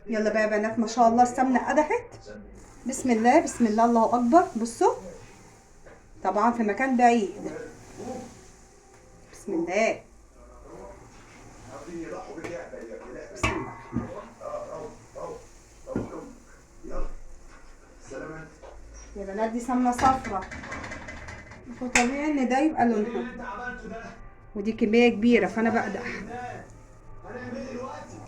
يلا بقى يا بنات، ما شاء الله السمنه قدحت. بسم الله بسم الله، الله اكبر. بصوا، طبعا في مكان بعيد. بسم الله. بسم الله. يا بنات دي سمنه صفرا، فطبيعي ان ده يبقى لونها، ودي كميه كبيره فانا بقدح.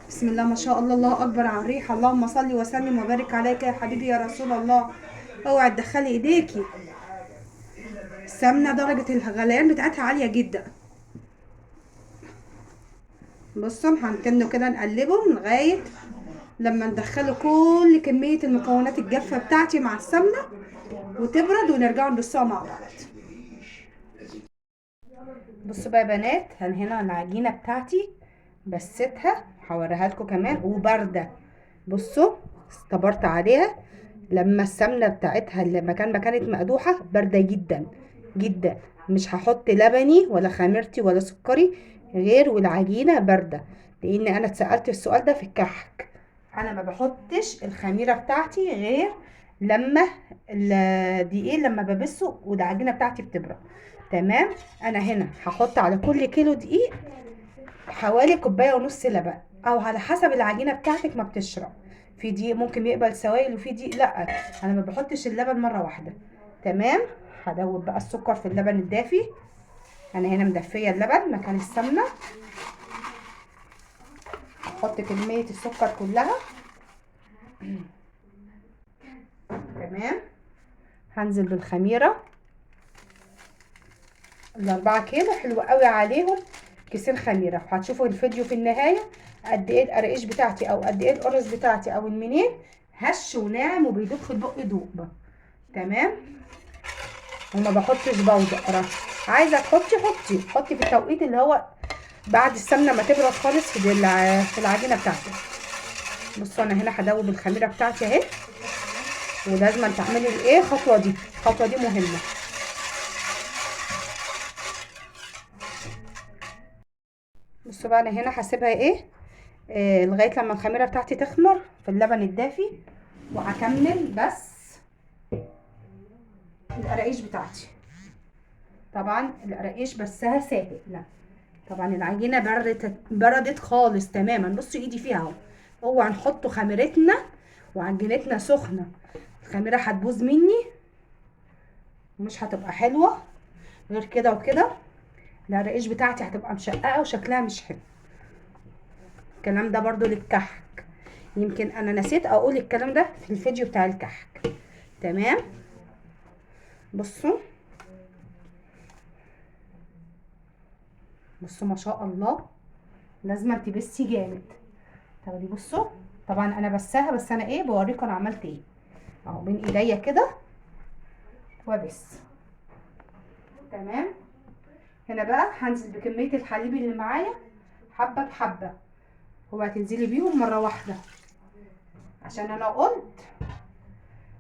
بسم الله ما شاء الله، الله اكبر على الريحه. اللهم صل وسلم وبارك عليك يا حبيبي يا رسول الله. اوعي تدخلي ايديكي. السمنه درجه الغليان بتاعتها عاليه جدا. بصوا هنكنه كده نقلبه لغايه لما ندخله كل كميه المكونات الجافه بتاعتي مع السمنه وتبرد، ونرجعوا ندسوها مع بعض. بصوا بقى يا بنات، انا هنا العجينه بتاعتي بسيتها، هوريها لكم كمان وبارده. بصوا استبرت عليها لما السمنه بتاعتها لما كانت مقدوحه بارده جدا جدا. مش هحط لبني ولا خميرتي ولا سكري غير والعجينه بارده، لان انا اتسالت السؤال ده في الكحك. انا ما بحطش الخميره بتاعتي غير لما الدقيق لما ببسه والعجينه بتاعتي بتبرد. تمام. انا هنا هحط على كل كيلو دقيق حوالي كوبايه ونص لبن، او على حسب العجينه بتاعتك ما بتشرب. في دقيق ممكن يقبل سوائل وفي دقيق لا. انا ما بحطش اللبن مره واحده. تمام. هدوب بقى السكر في اللبن الدافي. انا هنا مدفيه اللبن مكان السمنه. هحط كميه السكر كلها. تمام. هنزل بالخميره ال4 كيلو، حلو قوي عليهم كيسين خميره. هتشوفوا الفيديو في النهايه قد ايه القراقيش بتاعتي او قد ايه القرص بتاعتي او المنين هش وناعم وبيدوب في البق دوب. تمام. وما بحطش بودره. عايزه تحطي حطي في التوقيت اللي هو بعد السمنه ما تبرد خالص في العجينه بتاعتك. بصوا انا هنا هدوب الخميره بتاعتي اهي. ولازم تعملي الايه الخطوه دي مهمه. بصوا بقى انا هنا هسيبها ايه لغايه لما الخميره بتاعتي تخمر في اللبن الدافي. وهكمل بس القراقيش بتاعتي. طبعا القراقيش بسها ساهل، لا طبعا العجينه بردت خالص تماما. بصوا ايدي فيها اهو. اوعى نحط خميرتنا وعجينتنا سخنه، الخميره هتبوظ مني ومش هتبقى حلوه. غير كده وكده القراقيش بتاعتي هتبقى مشققه وشكلها مش حلو. الكلام ده برضو للكحك، يمكن انا نسيت اقول الكلام ده في الفيديو بتاع الكحك. تمام. بصوا بصوا ما شاء الله، لازم تبسي جامد. تاخدي بصوا، طبعا انا بساها بس انا ايه بوريكم انا عملت ايه اهو بين ايديا كده وبس. تمام. هنا بقى هنزل بكميه الحليب اللي معايا حبه بحبه، وهتنزلي بيهم مره واحده عشان انا قلت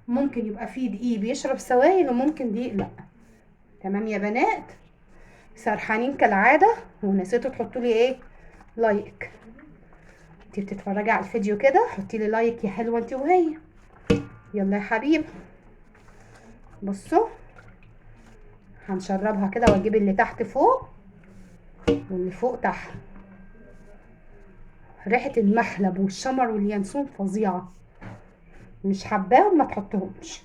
ممكن يبقى فيه دقيق بيشرب سوائل وممكن دقيق لا. تمام يا بنات، سرحانين كالعاده ونسيتوا تحطوا لي ايه لايك. انتي بتتفرجي على الفيديو كده حطي لي لايك يا حلوه انتي وهي. يلا يا حبيبي. بصوا هنشربها كده واجيب اللي تحت فوق واللي فوق تحت. ريحه المحلب والشمر واليانسون فظيعه، مش حباهم ما تحطهمش،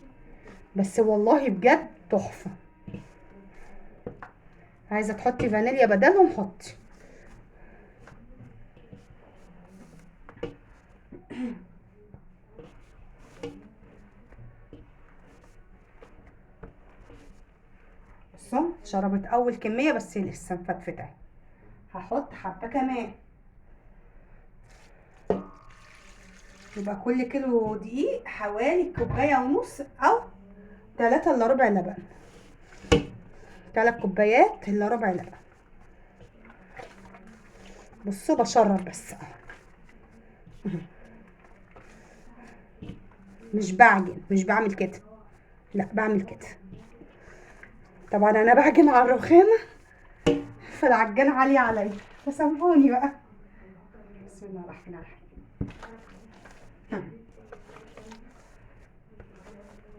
بس والله بجد تحفه. عايزه تحطي فانيليا بدلهم حطي. بصوا شربت اول كميه بس لسه مفتفته. هحط حبه كمان، يبقى كل كيلو دقيق حوالي كوبايه ونص او 3 الا ربع لبن. 3 كوبايات الا ربع لبن. بصوا بشرب بس مش بعجن، مش بعمل كده، لا بعمل كده. طبعا انا بعجن على الرخامه فالعجان عاليه عليا فسامحوني بقى. بسم الله الرحمن الرحيم.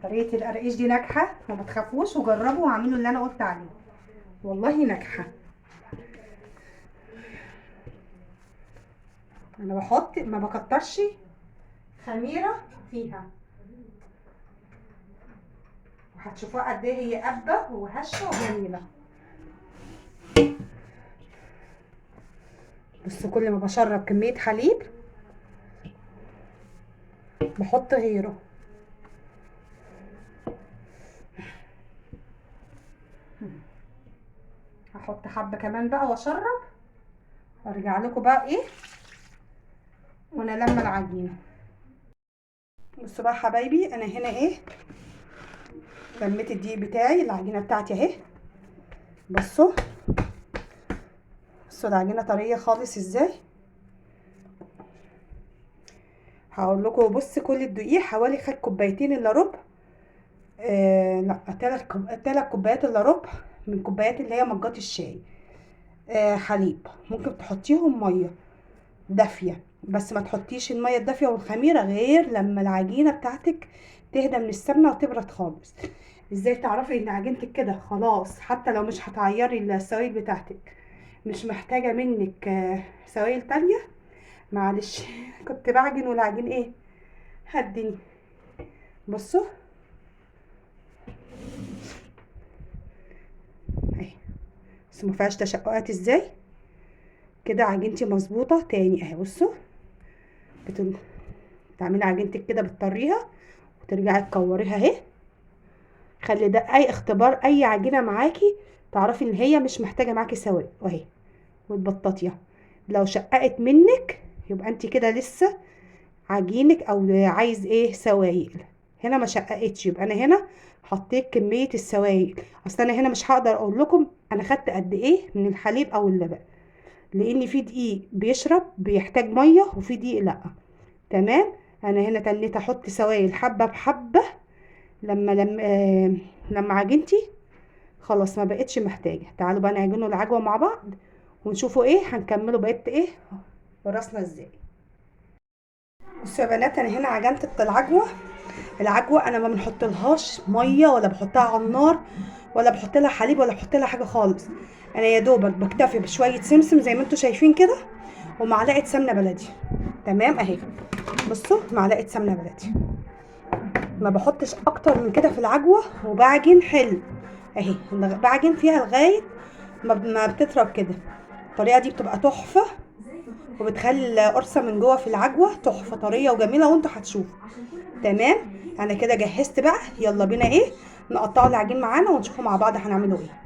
طريقه القرقيش دي ناجحه وما تخافوش، وجربوا واعملوا اللي انا قلت عليه، والله ناجحه. انا بحط ما بكترش خميره فيها، وهتشوفوها قد ايه هي قبه وهشه وجميله. بصوا كل ما بشرب كميه حليب بحط غيره. هحط حبه كمان بقى واشرب، وارجع لكم بقى ايه وانا لما العجينه. بصوا بقى حبايبي، انا هنا ايه لميت الدقيق بتاعي، العجينه بتاعتي اهي. بصوا العجينه طريه خالص ازاي. هقول لكم بص، كل الدقيق حوالي خد كوبايتين الا ربع، لا 3 كوبايات الا ربع من كوبايات اللي هي مجات الشاي. حليب ممكن تحطيهم ميه دافيه، بس ما تحطيش الميه الدافيه والخميره غير لما العجينه بتاعتك تهدى من السمنه وتبرد خالص. ازاي تعرفي ان عجينتك كده خلاص؟ حتى لو مش هتعيري السوائل بتاعتك، مش محتاجه منك سوائل تانية. معلش كنت بعجن والعجين ايه هدني. بصوا اهي، بس ما فيهاش تشققات ازاي كده. عجينتي مظبوطه تاني اهي. بصوا تعملي عجينتك كده بتطريها وترجعي تكوريها اهي. خلي ده اي اختبار، اي عجينه معاكي تعرفي ان هي مش محتاجه معاكي سوائل اهي، وتبططيها. لو شققت منك يبقى انت كده لسه عجينك او عايز ايه سوائل. هنا ما شققتش، يبقى انا هنا حطيت كميه السوائل. اصل انا هنا مش هقدر اقول لكم انا خدت قد ايه من الحليب او اللبن، لان في دقيق بيشرب بيحتاج ميه وفي دقيق لا. تمام. انا هنا تنيت احط سوائل حبه بحبه لما عجنتي خلاص ما بقتش محتاجه. تعالوا بقى نعجنوا العجوه مع بعض ونشوفوا ايه هنكملوا بقيت ايه وراسنا ازاي. بصوا يا بنات، انا هنا عجنت العجوه انا ما بنحطلهاش ميه ولا بحطها على النار ولا بحط لها حليب ولا بحط لها حاجه خالص. انا يا دوبك بكتفي بشويه سمسم زي ما انتم شايفين كده، ومعلقه سمنه بلدي. تمام اهي. بصوا معلقه سمنه بلدي، ما بحطش اكتر من كده في العجوه. وبعجن حلو اهي، بعجن فيها لغايه ما بتطرب كده. الطريقه دي بتبقى تحفه، وبتخلي القرصه من جوه في العجوه تحفه طريه وجميله، وانتوا هتشوفوا. تمام. انا كده جهزت بقى، يلا بينا ايه نقطعوا العجين معانا ونشوفوا مع بعض هنعمله ايه.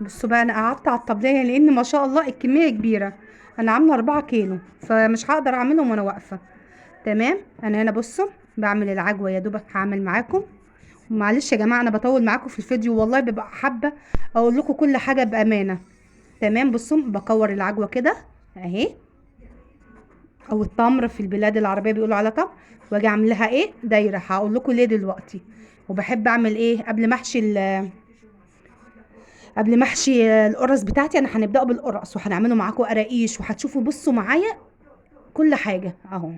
بصوا بقى، انا قعدت على الطبليه لان ما شاء الله الكميه كبيره. انا عامله 4 كيلو فمش هقدر اعملهم وانا واقفه. تمام. انا هنا بصوا بعمل العجوه، يا دوبك هعمل معاكم. معلش يا جماعه انا بطول معاكم في الفيديو، والله ببقى حابه اقول لكم كل حاجه بامانه. تمام. بصوا بكور العجوه كده اهي، او التمر في البلاد العربيه بيقولوا على تمر. واجي اعمل لها ايه دايره، هقول لكم ليه دلوقتي. وبحب اعمل ايه قبل ما احشي القرص بتاعتي. انا هنبداه بالقرص وهنعمله معاكم قراقيش، وهتشوفوا بصوا معايا كل حاجه اهو.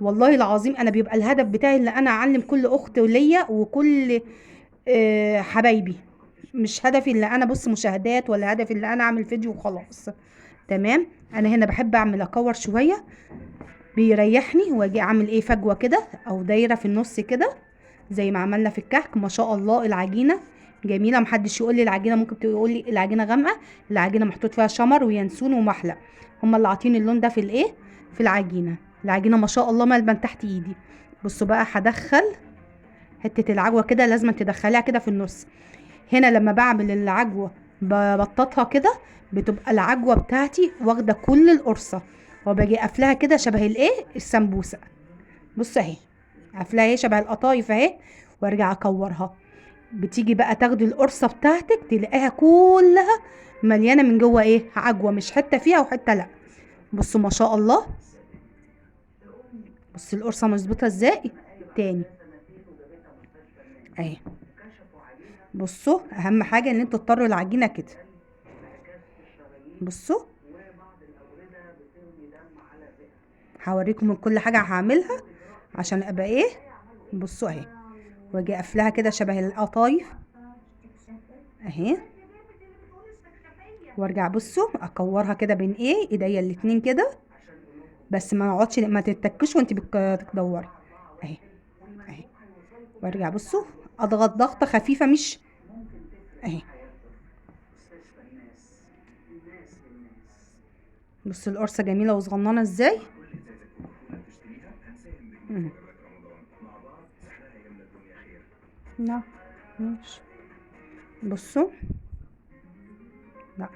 والله العظيم انا بيبقى الهدف بتاعي ان انا اعلم كل اخت ليا وكل حبايبي. مش هدفي اللي انا بص مشاهدات، ولا هدفي اللي انا اعمل فيديو وخلاص. تمام. انا هنا بحب اعمل اكور شويه بيريحني، واجي اعمل ايه فجوه كده او دايره في النص كده زي ما عملنا في الكحك. ما شاء الله العجينه جميله. محدش يقول لي العجينه، ممكن تقول لي العجينه غامقه. العجينه محطوط فيها شمر وينسون ومحلى، هما اللي عاطين اللون ده في الايه في العجينه ما شاء الله ملبن تحت ايدي. بصوا بقى هدخل حته العجوه كده، لازم تدخليها كده في النص. هنا لما بعمل العجوه ببططها كده، بتبقى العجوه بتاعتي واخده كل القرصه، وباجي قافلاها كده شبه الايه السمبوسه. بص اهي قافلاها اهي شبه القطايف اهي، وارجع اكورها. بتيجي بقى تاخدي القرصه بتاعتك تلاقيها كلها مليانه من جوه ايه عجوه، مش حته فيها وحته لا. بصوا ما شاء الله، بص القرصه مظبوطه ازاي. تاني اهي. بصوا اهم حاجه ان انتوا تطروا العجينه كده. بصوا هوريكم من كل حاجه هعملها عشان ابقى ايه. بصوا اهي واجي قافلاها كده شبه القطايف اهي، وارجع بصوا اكورها كده بين ايديا الاتنين كده، بس ما اقعدش ما تتكش وانت بتدوري اهي اهي، وارجع بصوا اضغط ضغطه خفيفه مش اهي. بصوا القرصه جميله وصغننه ازاي. مم. لا ماشي، بصوا لا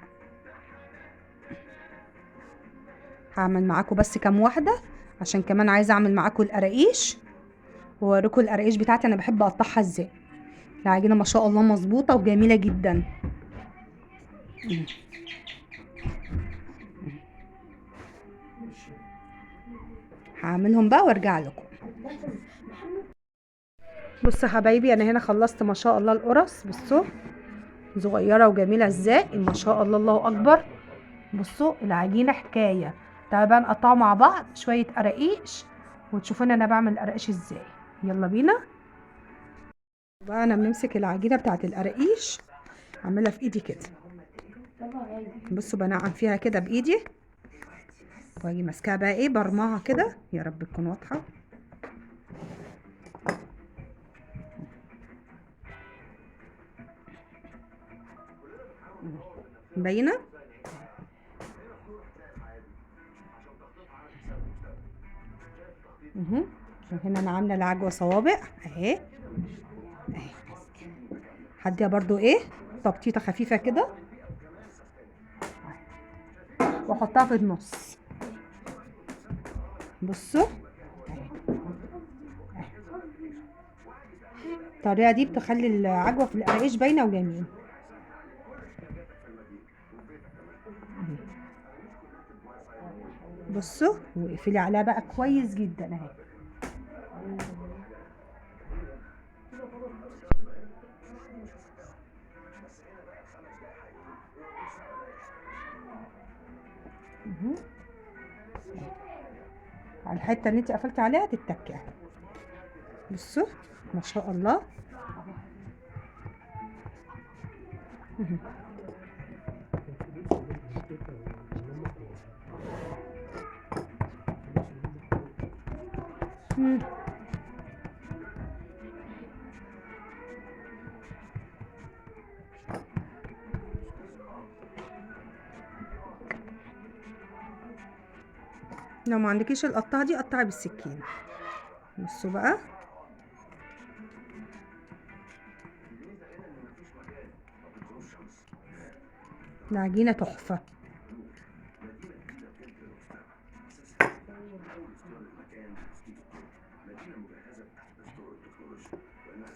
هعمل معاكم بس كام واحده عشان كمان عايزه اعمل معاكم القراقيش، واوريكم القراقيش بتاعتي انا بحب اقطعها ازاي. العجينه ما شاء الله مظبوطه وجميله جدا. هعملهم بقى وارجع لكم. بصوا يا حبايبي انا هنا خلصت ما شاء الله القرص، بصوا صغيره وجميله ازاي ما شاء الله، الله اكبر. بصوا العجينه حكايه. تعالوا بقى نقطعه مع بعض شويه قراقيش وتشوفوني انا بعمل القراقيش ازاي. يلا بينا بقى. انا بنمسك العجينه بتاعت القراقيش اعملها في ايدي كده، بصوا بنعم فيها كده بايدي، واجي ماسكاها بقى برماها كده، يا رب تكون واضحه. مبينه هنا انا عامله العجوه صوابع اهي اهي، هديها برضو تبطيطه خفيفه كده واحطها في النص. بصوا الطريقه دي بتخلي العجوه في القراقيش باينه وجميله. بصوا واقفلي عليها بقى كويس جدا اهي. على الحته اللي انت قفلتي عليها تتكي اهي. بصوا ما شاء الله. لو ما عندكيش القطعه دي قطعي بالسكينه. بصوا بقى العجينه تحفه.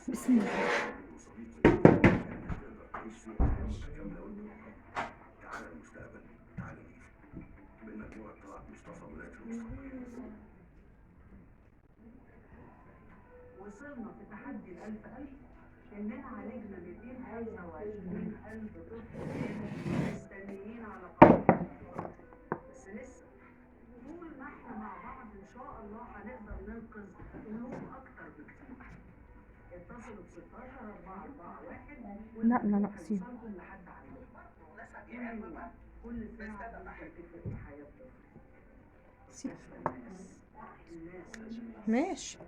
بسم الله. وصلنا في تحدي الألف ألف إننا عالجنا 225,000 طفل مستنيين على قرار، بس لسه طول ما احنا مع بعض إن شاء الله هنقدر ننقذ قلوب أكتر بكتير. اتصلوا ب 16 441 لا لا لا سيب لحد عندكم كل ساعة بتفرق حياة طفل. ماشي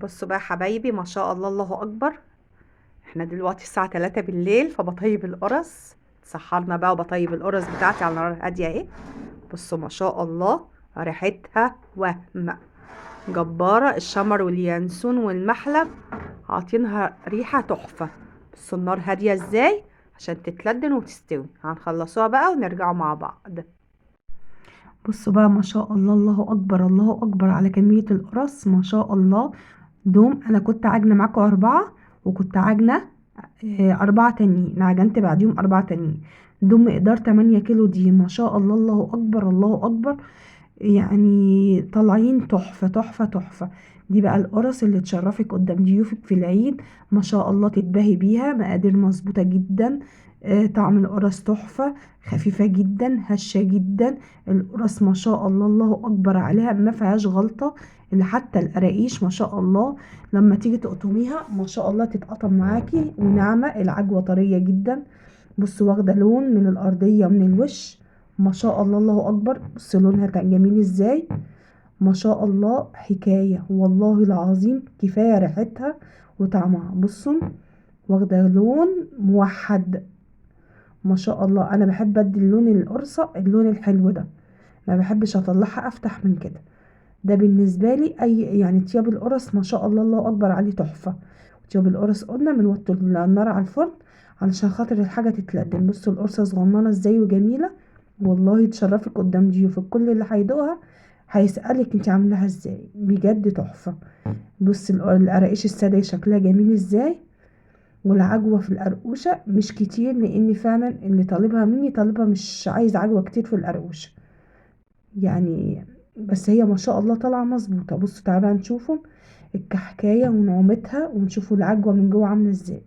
بصوا بقى حبايبي، ما شاء الله، الله اكبر. احنا دلوقتي الساعة 3 بالليل، فبطيب القرص. اتسحرنا بقى وبطيب القرص بتاعتي على نار هادية اهي. بصوا ما شاء الله، ريحتها وهم جبارة. الشمر واليانسون والمحلب عاطينها ريحة تحفة. بصوا النار هادية ازاي عشان تتلدن وتستوي. هنخلصوها بقى ونرجعوا مع بعض. بصوا بقى ما شاء الله، الله اكبر، الله اكبر على كمية القرص ما شاء الله. دوم انا كنت عاجنة معاكم 4، وكنت عاجنة 4 تانيين، عجنت بعديهم 4 تانيين. دوم مقدار 8 كيلو دي ما شاء الله، الله اكبر، الله اكبر. يعني طالعين تحفة تحفة تحفة. دي بقى القرص اللي تشرفك قدام ضيوفك في العيد. ما شاء الله تتباهي بيها. مقادير مظبوطة جدا. طعم القرص تحفة، خفيفة جدا، هشة جدا. القرص ما شاء الله، الله اكبر عليها، ما فيهاش غلطة. اللي حتى القراقيش ما شاء الله لما تيجي تقطميها ما شاء الله تتقطم معاكي وناعمة. العجوة طرية جدا. بصوا واخدة لون من الأرضية من الوش. ما شاء الله، الله أكبر. بصوا لونها كان جميل ازاي. ما شاء الله حكاية والله العظيم. كفاية ريحتها وطعمها. بصوا واخدة لون موحد. ما شاء الله. أنا بحب أدي اللون القرصة اللون الحلو ده، ما بحبش أطلعها أفتح من كده. ده بالنسبة لي أي يعني طياب القرص ما شاء الله، الله أكبر عليه تحفة. طياب القرص قلنا بنوطي النار على الفرن علشان خاطر الحاجة تتلدن. بصوا القرصة صغننة ازاي وجميلة. والله تشرفك قدام ضيوفك. كل اللي هيدوقها هيسألك انت عاملاها ازاي، بجد تحفة. بص القراقيش السادة شكلها جميل ازاي. والعجوة في القرقوشة مش كتير، لان فعلا اللي طالبها مني طالبها مش عايز عجوة كتير في القرقوشة يعني. بس هي ما شاء الله طالعة مظبوطة. بصوا تعالوا نشوفوا الكحكاية ونعومتها، ونشوفوا العجوة من جوه عاملة ازاي.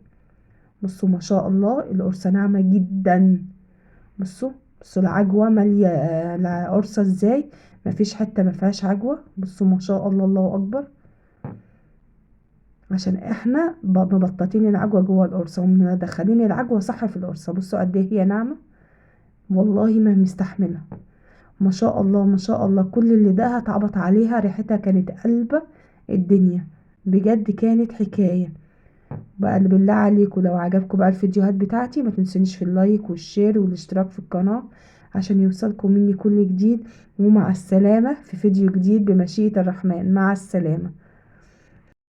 بصوا ما شاء الله القرصة ناعمة جدا. بصوا العجوة مالية القرصة ازاي، مفيش حتة مفيهاش عجوة. بصوا ما شاء الله، الله اكبر. عشان احنا مبططين العجوة جوه القرصة ومدخلين العجوة صح في القرصة. بصوا قد ايه هي ناعمة، والله ما مستحملة. ما شاء الله، ما شاء الله. كل اللي دقها اتعبط عليها. ريحتها كانت قلبة الدنيا، بجد كانت حكاية. بقى اللي بالله عليكم لو عجبكم بقى الفيديوهات بتاعتي ما تنسونيش في اللايك والشير والاشتراك في القناة عشان يوصلكم مني كل جديد. ومع السلامة في فيديو جديد بمشيئة الرحمن. مع السلامة.